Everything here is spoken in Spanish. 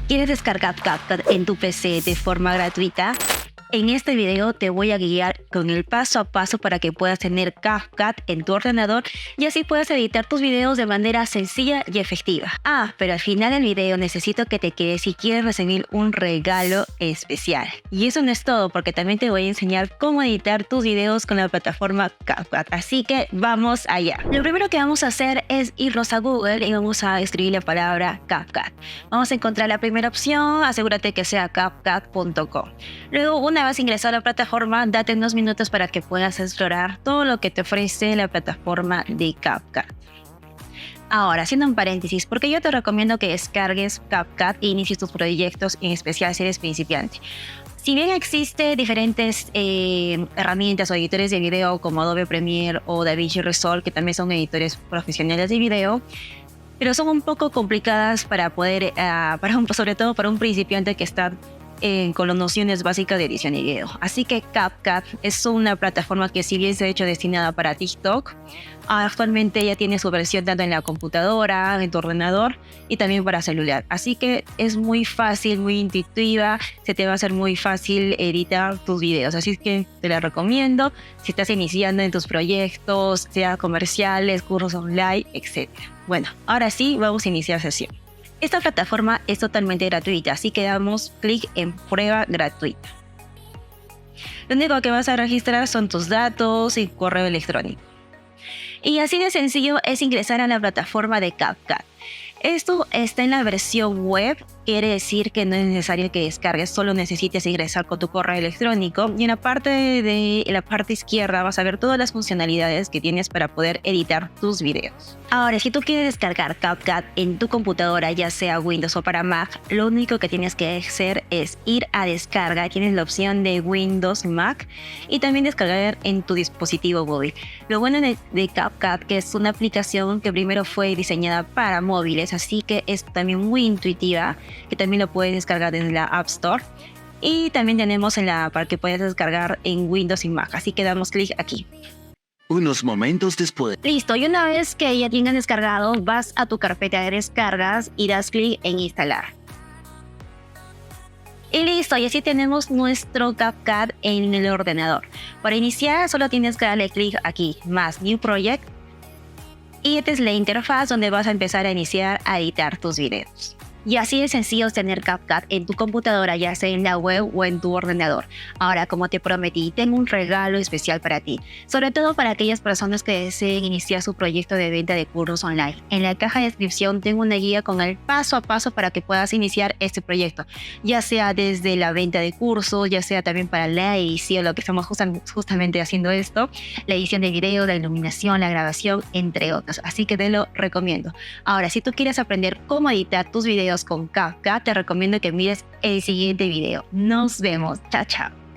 ¿Quieres descargar CapCut en tu PC de forma gratuita? En este video te voy a guiar con el paso a paso para que puedas tener CapCut en tu ordenador y así puedas editar tus videos de manera sencilla y efectiva. Pero al final del video necesito que te quedes si quieres recibir un regalo especial. Y eso no es todo, porque también te voy a enseñar cómo editar tus videos con la plataforma CapCut. Así que vamos allá. Lo primero que vamos a hacer es irnos a Google y vamos a escribir la palabra CapCut. Vamos a encontrar la primera opción, asegúrate que sea CapCut.com. Luego, una vez ingresado a la plataforma, date unos minutos para que puedas explorar todo lo que te ofrece la plataforma de CapCut. Ahora, haciendo un paréntesis, porque yo te recomiendo que descargues CapCut e inicies tus proyectos, en especial si eres principiante. Si bien existen diferentes herramientas o editores de video como Adobe Premiere o DaVinci Resolve, que también son editores profesionales de video, pero son un poco complicadas para poder, sobre todo para un principiante que está con las nociones básicas de edición y video. Así que CapCut es una plataforma que, si bien se ha hecho destinada para TikTok, actualmente ya tiene su versión tanto en la computadora, en tu ordenador y también para celular. Así que es muy fácil, muy intuitiva, se te va a hacer muy fácil editar tus videos. Así que te la recomiendo si estás iniciando en tus proyectos, sea comerciales, cursos online, etc. Bueno, ahora sí, vamos a iniciar sesión. Esta plataforma es totalmente gratuita, así que damos clic en prueba gratuita. Lo único que vas a registrar son tus datos y correo electrónico. Y así de sencillo es ingresar a la plataforma de CapCut. Esto está en la versión web, quiere decir que no es necesario que descargues, solo necesitas ingresar con tu correo electrónico, y en la parte izquierda vas a ver todas las funcionalidades que tienes para poder editar tus videos. Ahora, si tú quieres descargar CapCut en tu computadora, ya sea Windows o para Mac, lo único que tienes que hacer es ir a descarga. Tienes la opción de Windows y Mac, y también descargar en tu dispositivo móvil. Lo bueno de CapCut, que es una aplicación que primero fue diseñada para móviles, así que es también muy intuitiva, que también lo puedes descargar desde la App Store. Y también tenemos para que puedas descargar en Windows y Mac, así que damos clic aquí. Unos momentos después. Listo, y una vez que ya tengas descargado, vas a tu carpeta de descargas y das clic en instalar. Y listo, y así tenemos nuestro CapCut en el ordenador. Para iniciar, solo tienes que darle clic aquí, más New Project. Y esta es la interfaz donde vas a empezar a iniciar a editar tus videos. Y así de sencillo es tener CapCut en tu computadora, ya sea en la web o en tu ordenador. Ahora, como te prometí, tengo un regalo especial para ti, sobre todo para aquellas personas que deseen iniciar su proyecto de venta de cursos online. En la caja de descripción tengo una guía con el paso a paso para que puedas iniciar este proyecto, ya sea desde la venta de cursos, ya sea también para la edición, lo que estamos justamente haciendo esto, la edición de video, la iluminación, la grabación, entre otros. Así que te lo recomiendo. Ahora, si tú quieres aprender cómo editar tus videos con CapCut, te recomiendo que mires el siguiente video. Nos vemos. Chao, chao.